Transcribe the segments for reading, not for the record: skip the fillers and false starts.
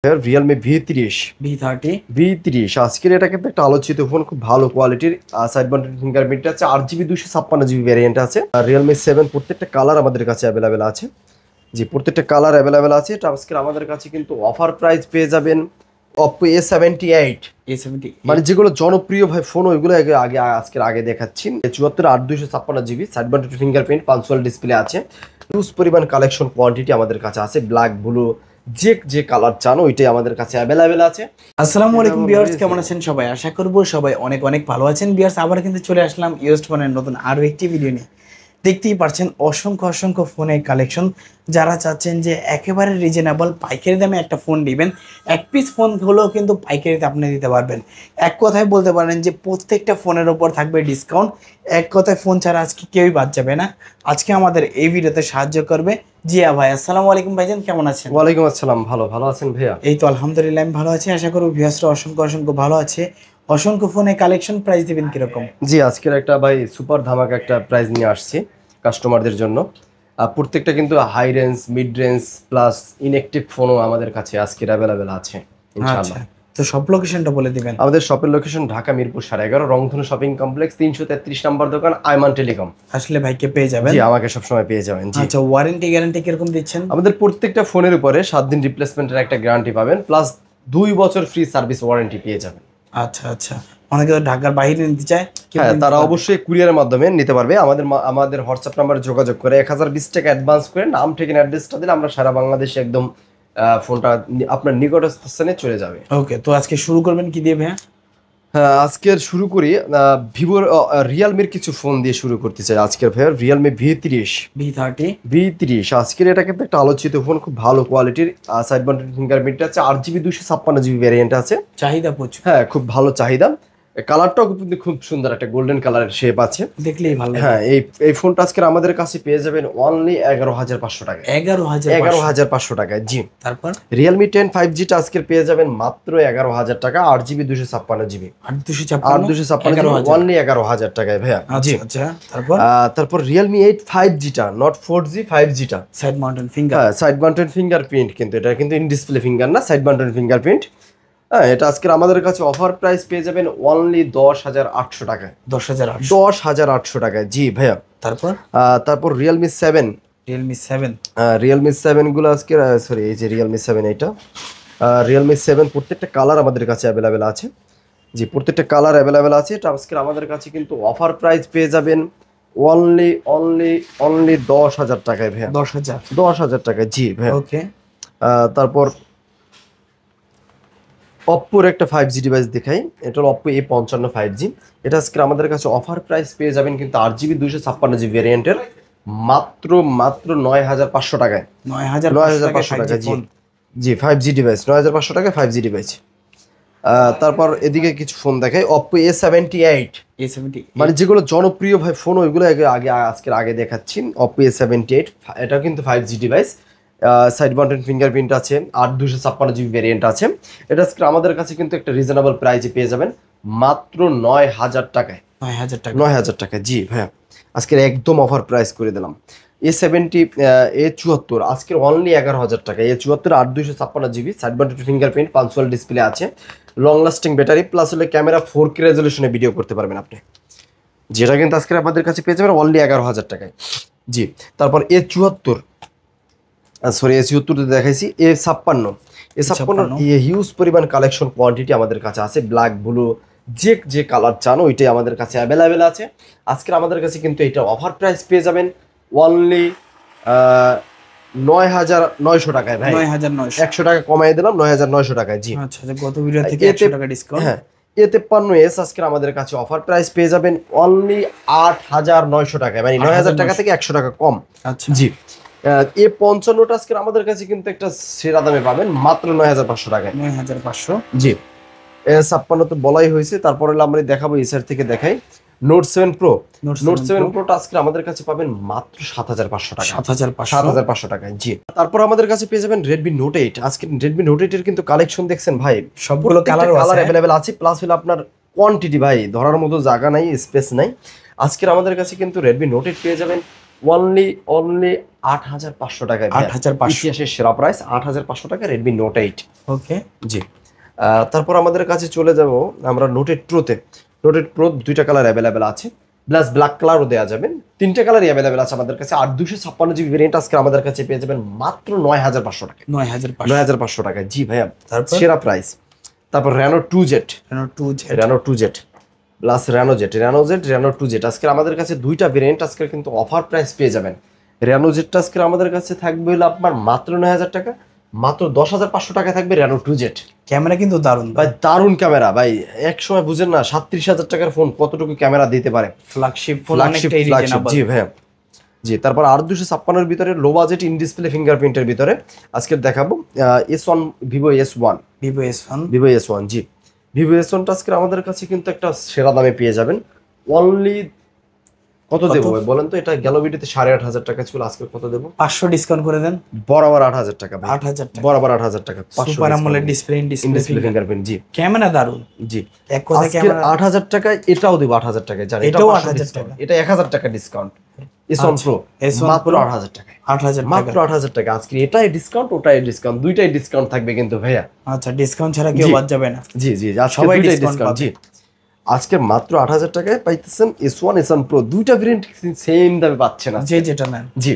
Realme V30 আজকের এটা কিন্তু একটা আলোচিত ফোন, খুব ভালো কোয়ালিটির সাইড মাউন্টেড ফিঙ্গারপ্রিন্ট আছে, 8GB 256GB ভ্যারিয়েন্ট আছে। আর Realme 7 প্রত্যেকটা কালার আমাদের কাছে অ্যাভেলেবেল আছে। জি, প্রত্যেকটা কালার অ্যাভেলেবেল আছে। এটা আজকের আমাদের কাছে কিন্তু অফার প্রাইস পেয়ে যাবেন Oppo A78 মানে যেগুলো জনপ্রিয় ভাই ফোন, ওইগুলো আগে দেখাচ্ছি। 74 8 256GB side mounted fingerprint, punctual display আছে, হিউজ পরিমাণ কালেকশন কোয়ান্টিটি আমাদের কাছে আছে। ব্ল্যাক, ব্লু, যে কালার চান ওইটাই আমাদের কাছে অ্যাভেলেবেল আছে। আসসালামু আলাইকুম ভিউয়ার্স, কেমন আছেন সবাই? আশা করব সবাই অনেক অনেক ভালো আছেন। ভিউয়ার্স, আবার কিন্তু চলে আসলাম ইউজড ফোনের নতুন আরও একটি ভিডিও নিয়ে। দেখতেই পাচ্ছেন অসংখ্য ফোনের কালেকশন। যারা চাচ্ছেন যে একেবারে রিজনেবল পাইকারি দামে একটা ফোন নেবেন, এক পিস ফোন হলেও কিন্তু পাইকারিতে আপনি দিতে পারবেন। এক কথায় বলতে পারেন যে প্রত্যেকটা ফোনের ওপর থাকবে ডিসকাউন্ট। এক কথায় ফোন ছাড়া আজকে কেউই বাদ যাবে না। আজকে আমাদের এই ভিডিওতে সাহায্য করবে জিয়া ভাই। আসসালামু আলাইকুম ভাইজান, কেমন আছেন? ওয়ালাইকুম আসসালাম, ভালো আছেন ভাইয়া? এই তো আলহামদুলিল্লাহ আমি ভালো আছি। আশা করব ভিউয়ার্সরা অসংখ্য ভালো আছে। অসংখ্য ফোনে কালেকশন, প্রাইস দিবেন কিরকম? জি, আজকের একটা ভাই সুপার ধামাকা একটা প্রাইস নিয়ে আসছি কাস্টমারদের জন্য। প্রত্যেকটা কিন্তু high range, mid range plus inactive ফোনও আমাদের কাছে আজকের অ্যাভেলেবেল আছে ইনশাআল্লাহ। তো সব লোকেশনটা বলে দিবেন। আমাদের শপের লোকেশন ঢাকা মিরপুর 11.5 রংধনু শপিং কমপ্লেক্স, 333 নম্বর দোকান, আইমান টেলিকম। আসলে ভাইকে পেয়ে যাবেন। জি, আমাকে সবসময় পেয়ে যাবেন। জি, আচ্ছা, ওয়ারেন্টি গ্যারান্টি কিরকম দিচ্ছেন? আমাদের প্রত্যেকটা ফোনের উপরে 7 দিন রিপ্লেসমেন্টের একটা গ্যারান্টি পাবেন, প্লাস 2 বছর ফ্রি সার্ভিস ওয়ারেন্টি পেয়ে যাবেন। আচ্ছা, অনেকে তো ঢাকার বাইরে নিতে চায়, হ্যাঁ, তারা অবশ্যই কুরিয়ারের মাধ্যমে নিতে পারবে। আমাদের হোয়াটসঅ্যাপ নাম্বারে যোগাযোগ করে 1020 টাকা অ্যাডভান্স করে নাম ঠিকানা অ্যাড্রেসটা দিলে আমরা সারা বাংলাদেশে একদম ফোনটা আপনার নিকটস্থ স্থানে চলে যাবে। ওকে, তো আজকে শুরু করবেন কি দিয়ে ভাইয়া? হ্যাঁ, আজকের শুরু করি ভিভোর রিয়েলমির কিছু ফোন দিয়ে শুরু করতে চাই আজকের ভাইয়া। Realme V30 আজকের এটা কিন্তু একটা আলোচিত ফোন, খুব ভালো কোয়ালিটির সাইড মাউন্টেড ফিঙ্গারপ্রিন্ট আছে, 8GB 256GB ভ্যারিয়েন্ট আছে। চাহিদা প্রচুর। হ্যাঁ, খুব ভালো চাহিদা। কালারটাও কিন্তু খুব সুন্দর, একটা গোল্ডেন কালারের শেপ আছে, দেখলেই ভালো লাগে। হ্যাঁ, এই ফোনটা আজকে আমাদের কাছে পেয়ে যাবেন অনলি 11,500 টাকায়। 11,500 টাকায়। জি, তারপর Realme 10 5G টা আজকে পেয়ে যাবেন মাত্র 11,000 টাকা, 8GB 256GB 8,256 অনলি 11,000 টাকায় ভাইয়া। জি, আচ্ছা, তারপর Realme 8 5G টা, নট 4G, 5G টা সাইড মাউন্টেন ফিঙ্গার। হ্যাঁ, সাইড মাউন্টেড ফিঙ্গারপ্রিন্ট, কিন্তু এটা কিন্তু ইন ডিসপ্লে ফিঙ্গার না, সাইড মাউন্টেড ফিঙ্গারপ্রিন্ট। হ্যাঁ, এটা আজকের আমাদের কাছে অফার প্রাইস পেয়ে যাবেন অনলি 10,800 টাকায়। 10,800 টাকায়। জি ভাইয়া। তারপর Realme 7 গুলো আজকে সরি, এই যে Realme 7, এইটা Realme 7 প্রত্যেকটা কালার আমাদের কাছে অ্যাভেলেবেল আছে। জি, প্রত্যেকটা কালার অ্যাভেলেবেল আছে। এটা আজকের আমাদের কাছে কিন্তু অফার প্রাইস পেয়ে যাবেন অনলি 10,000 টাকায় ভাইয়া। 10,000 টাকায়। জি ভাইয়া। ওকে, তারপর অপ্পোর একটা 5G ডিভাইস দেখাই। এটা হলো Oppo A55 5G। এটা আজকে আমাদের কাছে অফার প্রাইস পেয়ে যাবেন কিন্তু 8GB 256GB ভ্যারিয়েন্টের মাত্র 9,500 টাকায়। 9,500 টাকা। জি 5G ডিভাইস 9,500 টাকায় 5G ডিভাইস। তারপর এদিকে কিছু ফোন দেখাই। Oppo A78 মানে যেগুলো জনপ্রিয় ভাই ফোন, ওইগুলো আগে দেখাচ্ছি। Oppo A78 এটা কিন্তু 5G device, side mounted fingerprint আছে, 8 256GB ভ্যারিয়েন্ট আছে। এটা আজকে আমাদের কাছে কিন্তু একটা রিজনেবল প্রাইসে পেয়ে যাবেন মাত্র 9,000 টাকায়। 9,000 টাকায়। জি ভাইয়া, আজকের একদম অফার প্রাইস করে দিলাম। A74 আজকের অনলি 11,000 টাকা। A74 8 256GB side mounted fingerprint, punctual display আছে, লং লাস্টিং ব্যাটারি, প্লাস হলে ক্যামেরা 4K রেজলিউশনে ভিডিও করতে পারবেন আপনি, যেটা কিন্তু আজকে আমাদের কাছে পেয়ে যাবেন অনলি 11,000 টাকায়। জি, তারপর A74 দেখাইছি। A56 হিউজ পরিমাণ কালেকশন কোয়ান্টিটি আমাদের কাছে আছে। ব্ল্যাক, ব্লু, যে কালার চান ওইটাই আমাদের কাছে অ্যাভেলেবেল আছে। আজকের আমাদের কাছে কিন্তু এটা অফার প্রাইস পেয়ে যাবেন অনলি 9,900 টাকায় ভাই। 100 টাকা কমাই দিলাম, 9,900 টাকায়। জি, আচ্ছা, গত ভিডিও থেকে 100 টাকা ডিসকাউন্ট। হ্যাঁ, A53s আজকের আমাদের কাছে অফার প্রাইস পেয়ে যাবেন অনলি 8,900 টাকায়, মানে 9,000 টাকা থেকে 100 টাকা কম। আচ্ছা, জি, A55 আজকের আমাদের কাছে কিন্তু একটা সেরা দামে পাবেন মাত্র 9,500 টাকায়। 9,500। জি, A56 তো বলাই হয়েছে। তারপরে আমরা দেখাবো এই সাইড থেকে দেখাই। Note 7 Pro টা আজকে আমাদের কাছে পাবেন মাত্র 7,500 টাকা। 7,500 টাকায়। জি, তারপর আমাদের কাছে পেয়ে যাবেন Redmi Note 8। আজকে Redmi Note 8 এর কিন্তু কালেকশন দেখছেন ভাই, সবগুলো কালার অ্যাভেলেবেল আছে, প্লাস হলো আপনার কোয়ান্টিটি ভাই ধরার মতো জায়গা নাই, স্পেস নাই। আজকের আমাদের কাছে কিন্তু Redmi Note 8 পেয়ে যাবেন অনলি 8,500 টাকায়। 8,500 ইতিহাসের সেরা প্রাইস 8,500 টাকা রেডমি নোট 8। ওকে জি। তারপর আমাদের কাছে চলে যাব আমরা নোটেড প্রোতে। নোটেড প্রো দুইটা কালার অ্যাভেলেবেল আছে, প্লাস ব্ল্যাক কালারও দেওয়া যাবে। তিনটা কালারই অ্যাভেলেবেল আছে আমাদের কাছে। আর 256 জিবি ভেরিয়েন্ট আজকে আমাদের কাছে পেয়ে যাবেন মাত্র 9,500 টাকা। 9,500 টাকা। জি ভাইয়া, সেরা প্রাইস। তারপর Reno 2Z, Reno 2Z plus Reno 2Z আজকে আমাদের কাছে দুইটা ভেরিয়েন্ট আজকে কিন্তু অফার প্রাইস পেয়ে যাবেন। র্যানো জেডটা আজকে আমাদের কাছে থাকবে হলো আপনার মাত্র 9,000 টাকা, মাত্র 10,500 টাকা থাকবে র্যানো 2Z। ক্যামেরা কিন্তু দারুণ ভাই, দারুণ ক্যামেরা ভাই। এক সময় বুঝেন না 37,000 টাকার ফোন কতটুকু ক্যামেরা দিতে পারে, ফ্ল্যাগশিপ ফোন, ফ্ল্যাগশিপ। জি ভাইয়া, জি। তারপর আর 256 ভিতরে লো বাজেট ইন ডিসপ্লে ফিঙ্গারপ্রিন্টের ভিতরে আজকে দেখাবো S1, ভিভো S1, জি। ভিভো S1টা আজকে আমাদের কাছে কিন্তু একটা সেরা দামে পেয়ে যাবেন। অনলি কত দেবো ভাই বলেন তো? এটা গেল ভিডিওতে 8,500 টাকা ছিল, আজকে কত দেবো? 500 ডিসকাউন্ট করে দেন। বরাবর 8,000 টাকা ভাই, 8,000 টাকা, বরাবর 8,000 টাকা। Super AMOLED display, in display fingerprint, G. Camera দারুণ, জি। এক কথা ক্যামেরা 8,000 টাকায় এটাও দেব 8,000 টাকায়, জানেন? এটাও 8,000 টাকা, এটা 1,000 টাকা ডিসকাউন্ট। S1 Pro মাত্র 8,000 টাকা, 8,000 টাকা, মাত্র 8,000 টাকা। আজকে এটাই ডিসকাউন্ট, ওটাই ডিসকাউন্ট, দুইটাই ডিসকাউন্ট থাকবে কিন্তু ভাইয়া। আচ্ছা, ডিসকাউন্ট ছাড়া কেউ বাদ যাবে না। জি জি, সবাই ডিসকাউন্ট। জি, আজকে মাত্র 8,000 টাকায় পাইতেছেন S1 Pro, দুইটা ভেরিয়েন্ট সেম দামে পাচ্ছেন যে যেটা নেন। জি।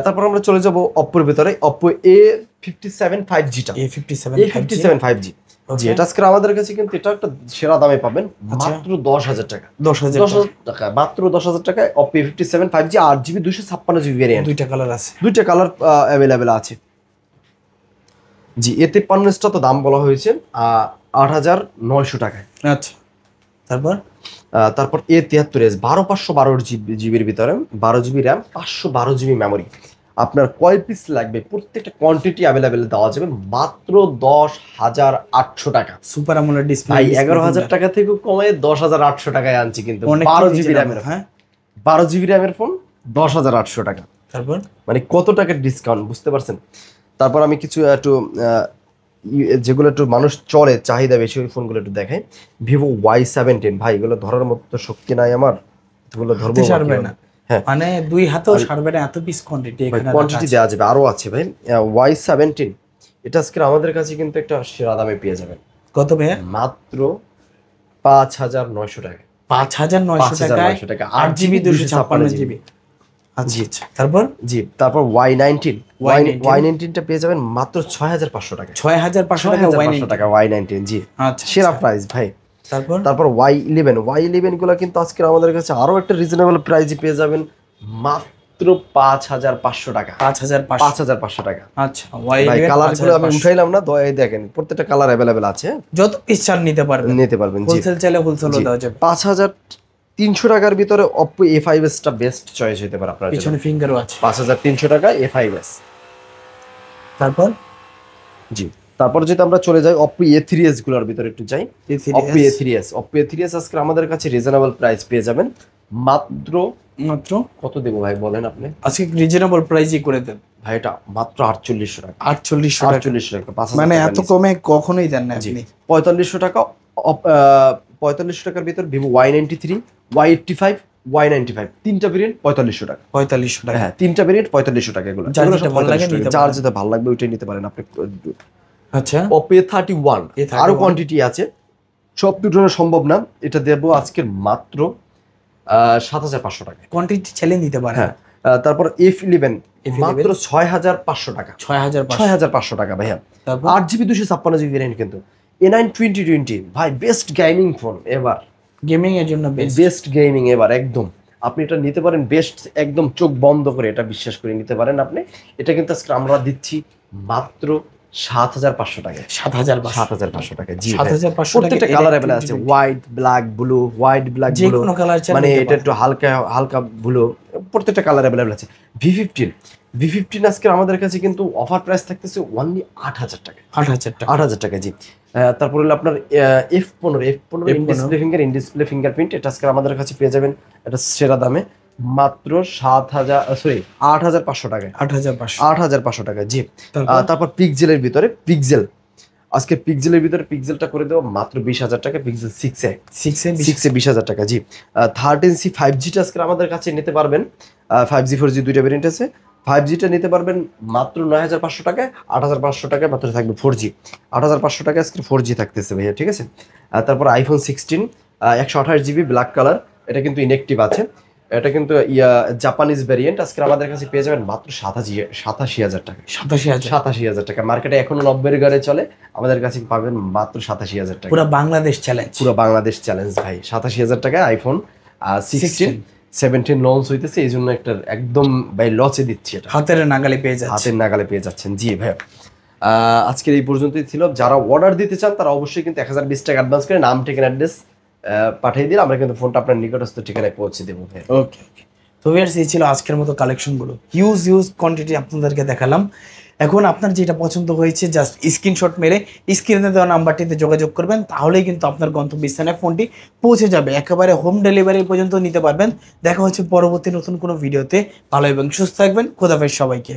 তারপর আমরা চলে যাব অপ্পোর ভিতরে। Oppo A57 5G টা, A57 5G। জি, এটা আজকে আমাদের কাছে কিন্তু এটা একটা সেরা দামে পাবেন, মাত্র 10,000 টাকা। 10,000 টাকা, মাত্র 10,000 টাকায় Oppo A57 5G 8GB 256GB variant. দুইটা কালার আছে, দুইটা কালার অ্যাভেলেবেল আছে। জি, A53 তো দাম বলা হয়েছে 8,900 টাকায়। আচ্ছা। তারপর A73s 12/512 ভিতরে, 12GB র্যাম, 512GB মেমোরি। আপনার কয় পিস লাগবে প্রত্যেকটা কোয়ান্টিটি অ্যাভেলেবেল দেওয়া যাবে মাত্র 10,800 টাকা। সুপার আমোলেড ডিসপ্লে, 11,000 টাকা থেকে কমে 10,800 টাকায় আনছি কিন্তু। 12GB র্যামের, হ্যাঁ 12GB র্যামের ফোন 10,800 টাকা। তারপর মানে কত টাকার ডিসকাউন্ট, বুঝতে পারছেন? তারপর আমি কিছু একটু যেগুলো একটু মানুষ চলে চাহিদা বেশি ওই ফোনগুলো একটু দেখাই। ভিভো Y17 ভাই, এগুলো ধরার মতো তো শক্তি নাই আমার, এগুলো ধরবো সারবে না। হ্যাঁ, মানে দুই হাতেও সারবে না, এত পিস কোয়ান্টিটি এখানে। কোয়ান্টিটি দেওয়া যাবে, আরো আছে ভাই। Y17 এটা আজকে আমাদের কাছে কিন্তু একটা সেরা দামে পেয়ে যাবেন। কত ভাই? মাত্র 5,900 টাকা। 5,900 টাকা, 8GB 256GB। আচ্ছা। তারপর Y19 টা পেয়ে যাবেন মাত্র 6,500 টাকা। 6,500 টাকা Y19, জি। আচ্ছা, সেরা প্রাইস ভাই। তারপর Y11 গুলো কিন্তু আজকে আমাদের কাছে আরো একটা রিজনেবল প্রাইসে পেয়ে যাবেন মাত্র 5,500 টাকা। 5,500 টাকা। আচ্ছা, ভাই কালারগুলো আমি উঠাইলাম না, দয়া দেখেন প্রত্যেকটা কালার অ্যাভেলেবেল আছে, যত পিস চান নিতে পারবেন, জি। হোলসেল চাইলে হোলসেলও দেওয়া যাবে। 5,300 টাকার ভিতরে Oppo A5s টা বেস্ট চয়েস হতে পারে আপনার জন্য। পিছনে ফিঙ্গারও আছে। 5,300 টাকা A5s। জি। তারপর যদি আমরা চলে যাই Oppo A3s গুলোর ভিতরে একটু যাই। Oppo A3s আজকে আমাদের কাছে রিজনেবল প্রাইস পেয়ে যাবেন মাত্র কত দেব ভাই বলেন আপনি? আজকে রিজনেবল প্রাইসই করে দেন ভাই, এটা মাত্র 4,800 টাকা। 4,800 টাকা, 5,000 মানে এত কমে কখনোই দেন না আপনি। 4,500 টাকা, 4,500 টাকার ভিতর ভিভো Y93, Y85, Y95 তিনটা ভেরিয়েন্ট 4,500 টাকা। 4,500 টাকা, হ্যাঁ, তিনটা ভেরিয়েন্ট 4,500 টাকা। এগুলো যার যেটা ভালো লাগে নিতে পারেন, যার যেটা ভালো লাগবে ওইটাই নিতে পারেন আপনি। আচ্ছা। Oppo A31 আরো কোয়ান্টিটি আছে, সব দুটো সম্ভব না। এটা দেব আজকের মাত্র 7,500 টাকা। কোয়ান্টিটি ছেলে নিতে পারেন। হ্যাঁ। তারপর F11 মাত্র 6,500 টাকা। 6,500 টাকা ভাইয়া। 8GB 256GB ভেরিয়েন্ট কিন্তু। A9 2020 ভাই, বেস্ট গেমিং ফোন এবার, গেমিং এর জন্য বেস্ট গেমিং এবার একদম। আপনি এটা নিতে পারেন বেস্ট, একদম চোখ বন্ধ করে এটা বিশ্বাস করে নিতে পারেন আপনি। এটা কিন্তু আজকে আমরা দিচ্ছি মাত্র 7,500 টাকা। 7,500 টাকা, জি। 7,500 প্রত্যেকটা কালার अवेलेबल আছে, white, black, blue, white, black, blue, যে কোনো কালার চাই, মানে এটা একটু হালকা ব্লু, প্রত্যেকটা কালার अवेलेबल আছে। V15 আজকে আমাদের কাছে কিন্তু অফার প্রাইস থাকতেছে অনলি 8,000 টাকা। 8,000 টাকা, জি। তারপর হলো আপনার F15 ইন ডিসপ্লে ফিঙ্গারপ্রিন্ট, এটা আজকে আমাদের কাছে পেয়ে যাবেন এটা সেরা দামে মাত্র 8,500 টাকায়। 8,500 টাকা, জি। তারপর পিক্সেলের ভিতরে আজকে পিক্সেলের ভিতরে পিক্সেলটা করে দেবো মাত্র 20,000 টাকা, পিক্সেল 6 এ 20,000 টাকা। জি 13C 5Gটা আজকে আমাদের কাছে নিতে পারবেন, 5G 4G দুইটা ভেরিয়েন্ট আছে। 5Gটা নিতে পারবেন মাত্র 9,500 টাকায়, 8,500 টাকায় মাত্র থাকবে 4G। 8,500 টাকায় আজকে 4G থাকতেছে ভাইয়া, ঠিক আছে। তারপর আইফোন 16 128GB ব্ল্যাক কালার, এটা কিন্তু ইনঅ্যাক্টিভ আছে, এটা কিন্তু জাপানিজ ভ্যারিয়েন্ট, আজকে আমাদের কাছে পেয়ে যাবেন মাত্র 87,000 টাকা। 87,000 টাকা। মার্কেটে এখনো 90-এর ঘরে চলে, আমাদের কাছে পাবেন মাত্র 87,000 টাকা। পুরো বাংলাদেশ চ্যালেঞ্জ, পুরো বাংলাদেশ চ্যালেঞ্জ ভাই। 87,000 টাকায় আইফোন 16 17 লঞ্চ হইতেছে, এই জন্য একটা একদম ভাই লসে দিচ্ছি, এটা হাতের নাগালে পেয়ে যাচ্ছে, হাতের নাগালে পেয়ে যাচ্ছেন। জি ভাই, আজকের এই পর্যন্তই ছিল। যারা অর্ডার দিতে চান তারা অবশ্যই কিন্তু 1020 টাকা অ্যাডভান্স করে নাম ঠিকানা অ্যাড্রেস পাঠিয়ে দিলে আমরা কিন্তু ফোনটা আপনার নিকটস্থ ঠিকানায় পৌঁছে দেবো ভাই। ওকে তো ভিউয়ার্স, এই ছিল আজকের মতো কালেকশনগুলো, হিউজ কোয়ান্টিটি আপনাদেরকে দেখালাম। এখন আপনার যেটা পছন্দ হয়েছে জাস্ট স্ক্রিনশট মেরে স্ক্রিনে দেওয়া নাম্বারটিতে যোগাযোগ করবেন, তাহলেই কিন্তু আপনার গন্তব্যস্থানে ফোনটি পৌঁছে যাবে, একেবারে হোম ডেলিভারি পর্যন্ত নিতে পারবেন। দেখা হচ্ছে পরবর্তী নতুন কোনো ভিডিওতে। ভালো এবং সুস্থ থাকবেন, খোদা হাফেজ সবাইকে।